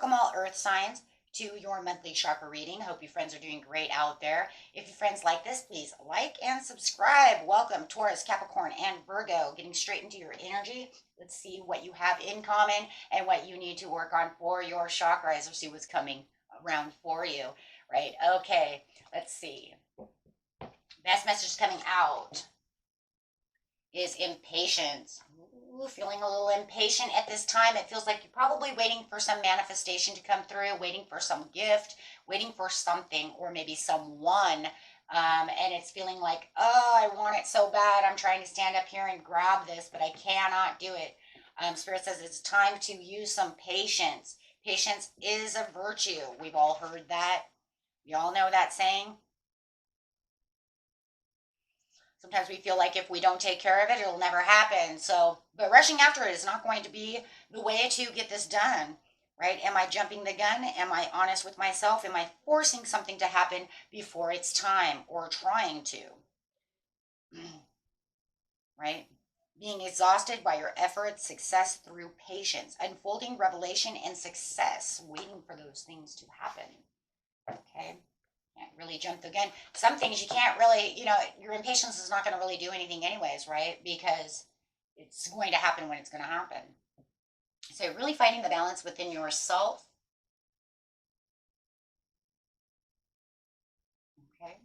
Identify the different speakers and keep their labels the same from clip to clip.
Speaker 1: Welcome all earth signs to your monthly chakra reading. Hope you friends are doing great out there. If you friends like this, please like and subscribe. Welcome Taurus, Capricorn, and Virgo. Getting straight into your energy. Let's see what you have in common and what you need to work on for your chakras, or see what's coming around for you, right? Okay, let's see. Best message coming out is impatience. Ooh, feeling a little impatient at this time. It feels like you're probably waiting for some manifestation to come through, waiting for some gift, waiting for something or maybe someone. And it's feeling like, oh, I want it so bad. I'm trying to stand up here and grab this, but I cannot do it. Spirit says it's time to use some patience. Patience is a virtue. We've all heard that. We all know that saying. Sometimes we feel like if we don't take care of it, it'll never happen. So, but rushing after it is not going to be the way to get this done, right? Am I jumping the gun? Am I honest with myself? Am I forcing something to happen before it's time, or trying to, right? Being exhausted by your efforts, success through patience, unfolding revelation and success, waiting for those things to happen, okay? Can't really jump the gun. Some things you can't really, your impatience is not going to really do anything anyways, right? Because it's going to happen when it's going to happen. So really finding the balance within yourself. Okay.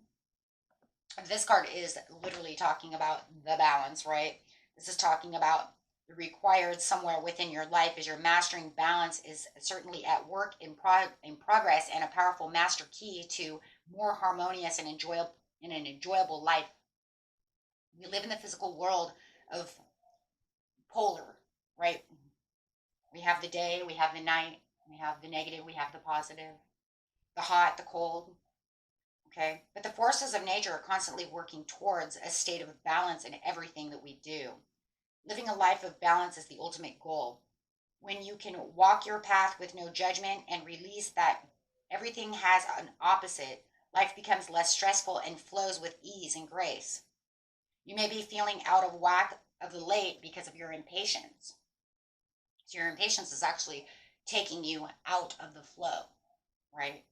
Speaker 1: This card is literally talking about the balance, right? This is talking about the required somewhere within your life as you're mastering balance is certainly at work in progress, and a powerful master key to more harmonious and an enjoyable life. We live in the physical world of polar, right? We have the day, we have the night, we have the negative, we have the positive, the hot, the cold, okay? But the forces of nature are constantly working towards a state of balance in everything that we do. Living a life of balance is the ultimate goal. When you can walk your path with no judgment and release that everything has an opposite, life becomes less stressful and flows with ease and grace. You may be feeling out of whack of the late because of your impatience. So your impatience is actually taking you out of the flow, right?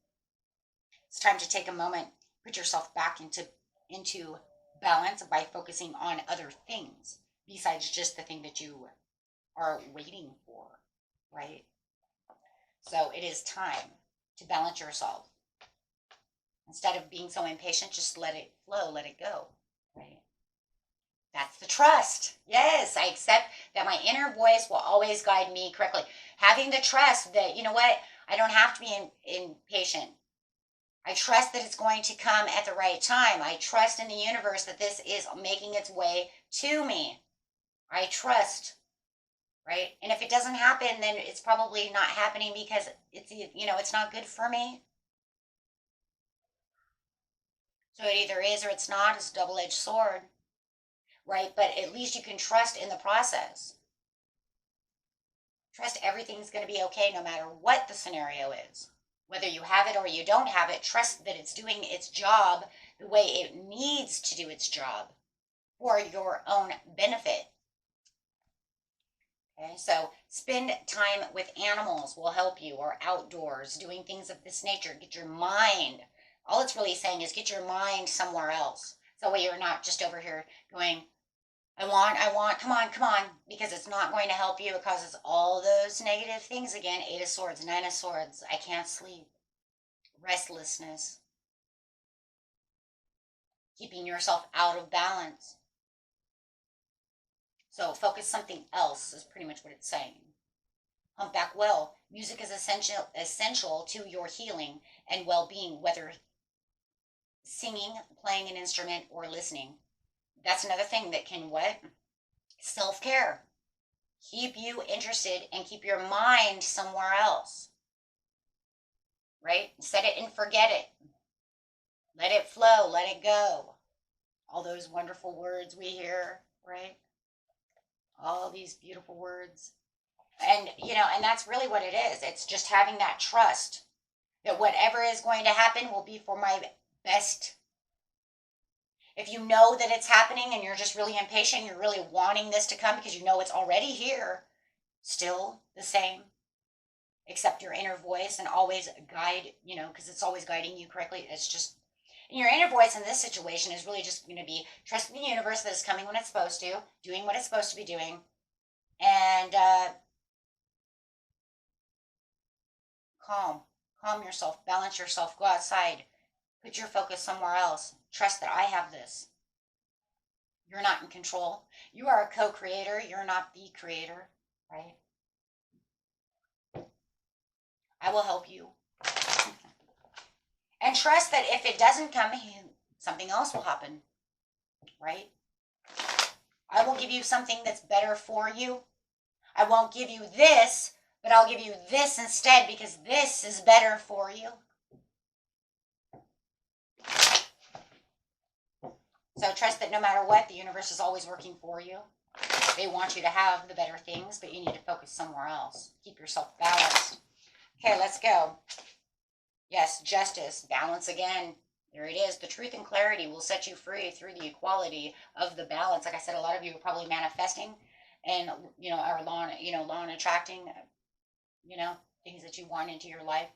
Speaker 1: It's time to take a moment, put yourself back into balance by focusing on other things besides just the thing that you are waiting for, right? So it is time to balance yourself. Instead of being so impatient, just let it flow, let it go, right? That's the trust. Yes, I accept that my inner voice will always guide me correctly. Having the trust that, you know what, I don't have to be impatient. I trust that it's going to come at the right time. I trust in the universe that this is making its way to me. I trust, right? And if it doesn't happen, then it's probably not happening because it's not good for me. So it either is or it's not. It's a double-edged sword, right? But at least you can trust in the process. Trust everything's going to be okay no matter what the scenario is. Whether you have it or you don't have it, trust that it's doing its job the way it needs to do its job for your own benefit. Okay, so spend time with animals will help you, or outdoors, doing things of this nature. Get your mind, all it's really saying is get your mind somewhere else. So that way you're not just over here going, I want, come on, because it's not going to help you. It causes all those negative things again. 8 of Swords, 9 of Swords, I can't sleep, restlessness, keeping yourself out of balance. So focus something else is pretty much what it's saying. Humpback Whale, music is essential to your healing and well-being, whether singing, playing an instrument, or listening. That's another thing that can what? Self-care. Keep you interested and keep your mind somewhere else. Right? Set it and forget it. Let it flow, let it go. All those wonderful words we hear, right? All these beautiful words. And, and that's really what it is. It's just having that trust that whatever is going to happen will be for my best. If you know that it's happening and you're just really impatient, you're really wanting this to come because you know it's already here, still the same. accept your inner voice and always guide, because it's always guiding you correctly. It's just, and your inner voice in this situation is really just going to be trusting the universe that it's coming when it's supposed to, doing what it's supposed to be doing, and calm yourself, balance yourself, go outside, put your focus somewhere else. Trust that I have this. You're not in control. You are a co-creator. You're not the creator, right? I will help you. And trust that if it doesn't come, something else will happen, right? I will give you something that's better for you. I won't give you this, but I'll give you this instead because this is better for you. So trust that no matter what, the universe is always working for you. They want you to have the better things, but you need to focus somewhere else. Keep yourself balanced. Okay, let's go. Yes, justice, balance again. There it is. The truth and clarity will set you free through the equality of the balance. Like I said, a lot of you are probably manifesting and, are law and attracting, things that you want into your life,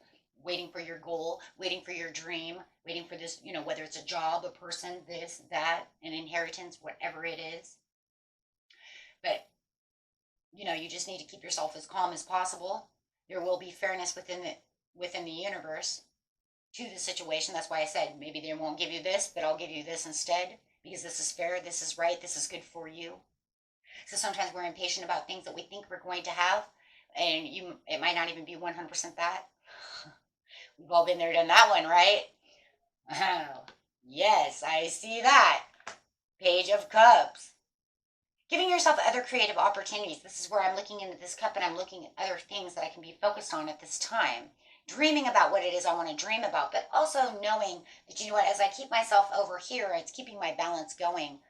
Speaker 1: waiting for your goal, waiting for your dream, waiting for this, whether it's a job, a person, this, that, an inheritance, whatever it is. But, you just need to keep yourself as calm as possible. There will be fairness within the universe to the situation. That's why I said maybe they won't give you this, but I'll give you this instead because this is fair, this is right, this is good for you. So sometimes we're impatient about things that we think we're going to have, and it might not even be 100% that. We've all been there, done that one, right? Oh, yes, I see that. Page of Cups. Giving yourself other creative opportunities. This is where I'm looking into this cup and I'm looking at other things that I can be focused on at this time. Dreaming about what it is I want to dream about, but also knowing that, as I keep myself over here, it's keeping my balance going.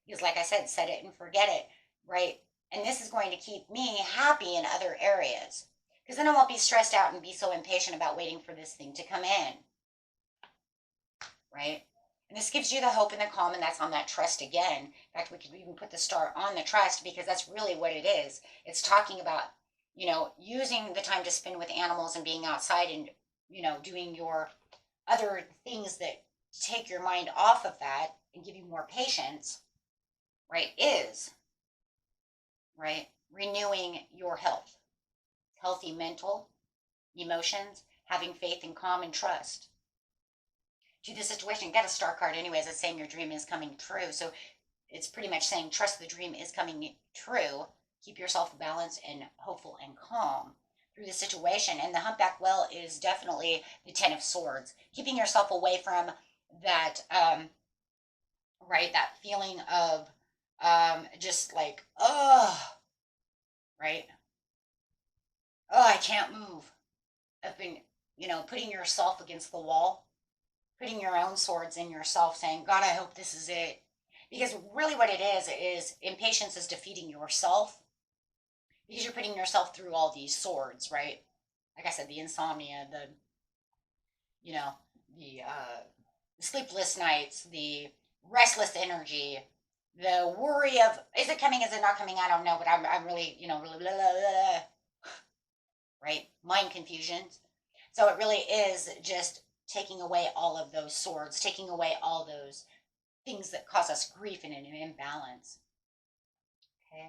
Speaker 1: Because like I said, set it and forget it, right? And this is going to keep me happy in other areas. Because then I won't be stressed out and be so impatient about waiting for this thing to come in, right? And this gives you the hope and the calm, and that's on that trust again. In fact, we could even put the star on the trust because that's really what it is. It's talking about, using the time to spend with animals and being outside and, doing your other things that take your mind off of that and give you more patience, right, right, renewing your health, healthy mental, emotions, having faith and calm and trust. To the situation, you got a star card anyways. It's saying your dream is coming true. So it's pretty much saying trust the dream is coming true. Keep yourself balanced and hopeful and calm through the situation. And the humpback whale is definitely the 10 of swords. Keeping yourself away from that, right, that feeling of just like, right? Oh, I can't move. I've been, putting yourself against the wall, putting your own swords in yourself, saying, God, I hope this is it. Because really what it is impatience is defeating yourself because you're putting yourself through all these swords, right? Like I said, the insomnia, the sleepless nights, the restless energy, the worry of, is it coming, is it not coming? I don't know, but I'm really, really, blah, blah, blah, right? Mind confusions. So it really is just taking away all of those swords, taking away all those things that cause us grief and an imbalance. Okay,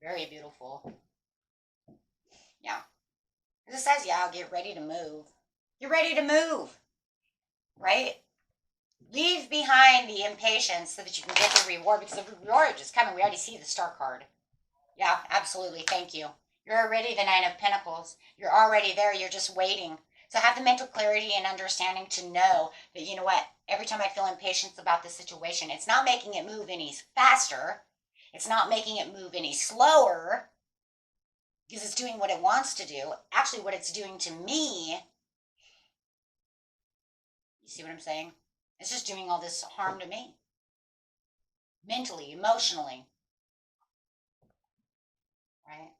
Speaker 1: very beautiful. Yeah, it says, yeah, get ready to move. You're ready to move, right? Leave behind the impatience so that you can get the reward because the reward is coming. We already see the star card. Yeah, absolutely. Thank you. You're already the 9 of Pentacles. You're already there. You're just waiting. So have the mental clarity and understanding to know that, you know what, every time I feel impatience about this situation, it's not making it move any faster. It's not making it move any slower because it's doing what it wants to do. Actually, what it's doing to me, you see what I'm saying? It's just doing all this harm to me. Mentally, emotionally. Right?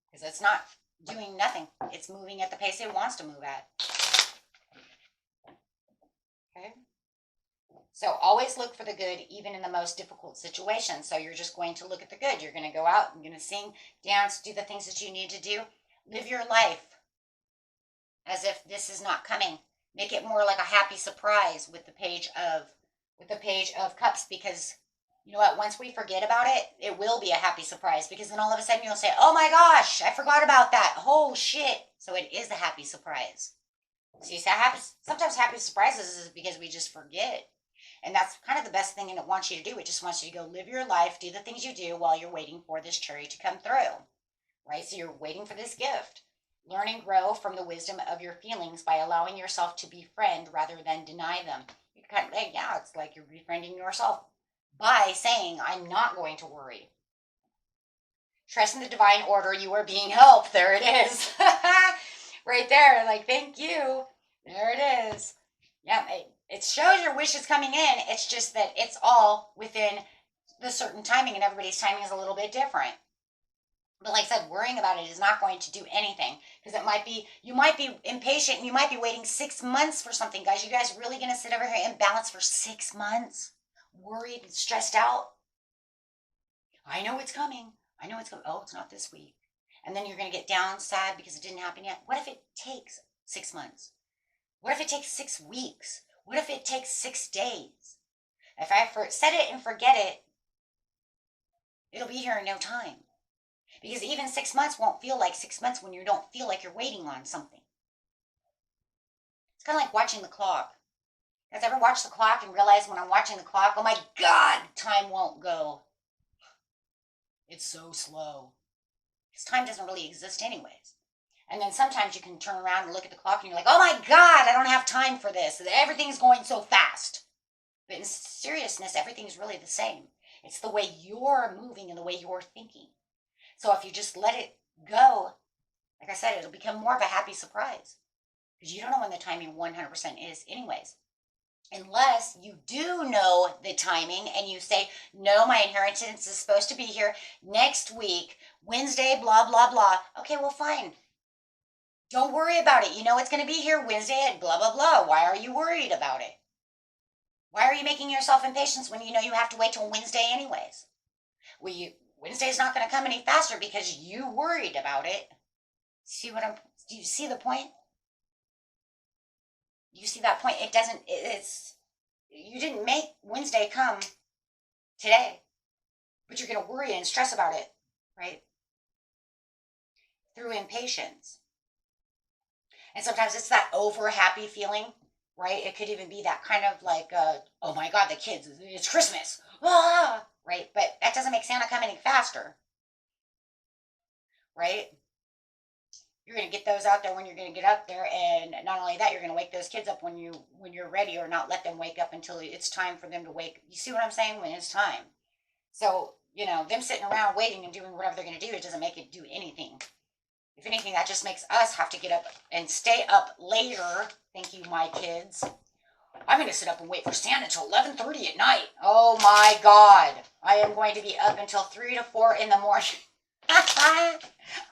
Speaker 1: Because it's not doing nothing. It's moving at the pace it wants to move at. Okay? So always look for the good, even in the most difficult situations. So you're just going to look at the good. You're going to go out, you're going to sing, dance, do the things that you need to do. Live your life. as if this is not coming. Make it more like a happy surprise with the Page of Cups, because you know what? Once we forget about it, it will be a happy surprise, because then all of a sudden you'll say, "Oh my gosh, I forgot about that. Oh shit." So it is a happy surprise. So you say sometimes happy surprises is because we just forget. And that's kind of the best thing it wants you to do. It just wants you to go live your life, do the things you do while you're waiting for this cherry to come through, right? So you're waiting for this gift. Learn and grow from the wisdom of your feelings by allowing yourself to befriend rather than deny them. You kind of, yeah, it's like you're befriending yourself by saying, I'm not going to worry. Trust in the divine order. You are being helped. There it is. Right there. Like, thank you. There it is. Yeah, it shows your wish is coming in. It's just that it's all within the certain timing, and everybody's timing is a little bit different. But like I said, worrying about it is not going to do anything, because you might be impatient and you might be waiting 6 months for something. Guys, you guys really going to sit over here in balance for 6 months? Worried and stressed out? I know it's coming. I know it's coming. Oh, it's not this week. And then you're going to get down sad because it didn't happen yet. What if it takes 6 months? What if it takes 6 weeks? What if it takes 6 days? If I set it and forget it, it'll be here in no time. Because even 6 months won't feel like 6 months when you don't feel like you're waiting on something. It's kind of like watching the clock. You guys ever watch the clock and realize when I'm watching the clock, oh my God, time won't go. It's so slow. Because time doesn't really exist anyways. And then sometimes you can turn around and look at the clock and you're like, oh my God, I don't have time for this. Everything's going so fast. But in seriousness, everything's really the same. It's the way you're moving and the way you're thinking. So if you just let it go, like I said, it'll become more of a happy surprise. Because you don't know when the timing 100% is anyways. Unless you do know the timing and you say, no, my inheritance is supposed to be here next week, Wednesday, blah, blah, blah. Okay, well, fine. Don't worry about it. You know it's going to be here Wednesday at blah, blah, blah. Why are you worried about it? Why are you making yourself impatient when you know you have to wait till Wednesday anyways? Wednesday's not going to come any faster because you worried about it. Do you see the point? You see that point? You didn't make Wednesday come today, but you're going to worry and stress about it, right? Through impatience. And sometimes it's that over happy feeling, right? It could even be that kind of like, oh my God, the kids, it's Christmas, right? But that doesn't make Santa come any faster, right? You're going to get those out there when you're going to get up there, and not only that, you're going to wake those kids up when you're ready, or not let them wake up until it's time for them to wake. You see what I'm saying? When it's time. So, them sitting around waiting and doing whatever they're going to do, it doesn't make it do anything. If anything, that just makes us have to get up and stay up later. Thank you, my kids. I'm going to sit up and wait for Santa until 11:30 at night. Oh my God. I am going to be up until 3 to 4 in the morning.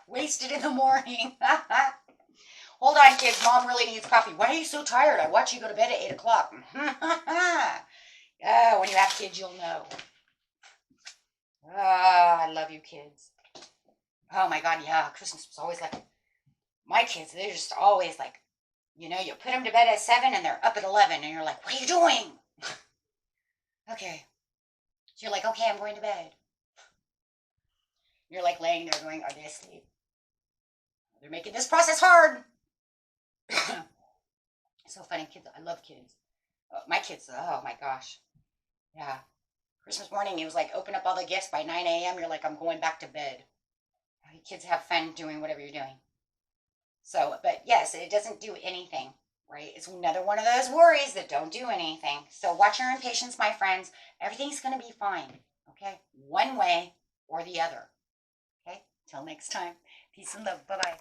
Speaker 1: Wasted in the morning. Hold on, kids. Mom really needs coffee. Why are you so tired? I watch you go to bed at 8 o'clock. When you have kids, you'll know. I love you, kids. Oh my God, yeah. Christmas was always like, my kids, they're just always like, you put them to bed at 7 and they're up at 11 and you're like, what are you doing? Okay. So you're like, okay, I'm going to bed. You're like laying there going, are they asleep? They're making this process hard. So funny, kids. I love kids. My kids, oh my gosh. Yeah. Christmas morning, it was like, open up all the gifts by 9 a.m. You're like, I'm going back to bed. You kids have fun doing whatever you're doing. So, but yes, it doesn't do anything, right? It's another one of those worries that don't do anything. So watch your impatience, my friends. Everything's going to be fine, okay? One way or the other. Okay? Till next time. Peace and love. Bye-bye.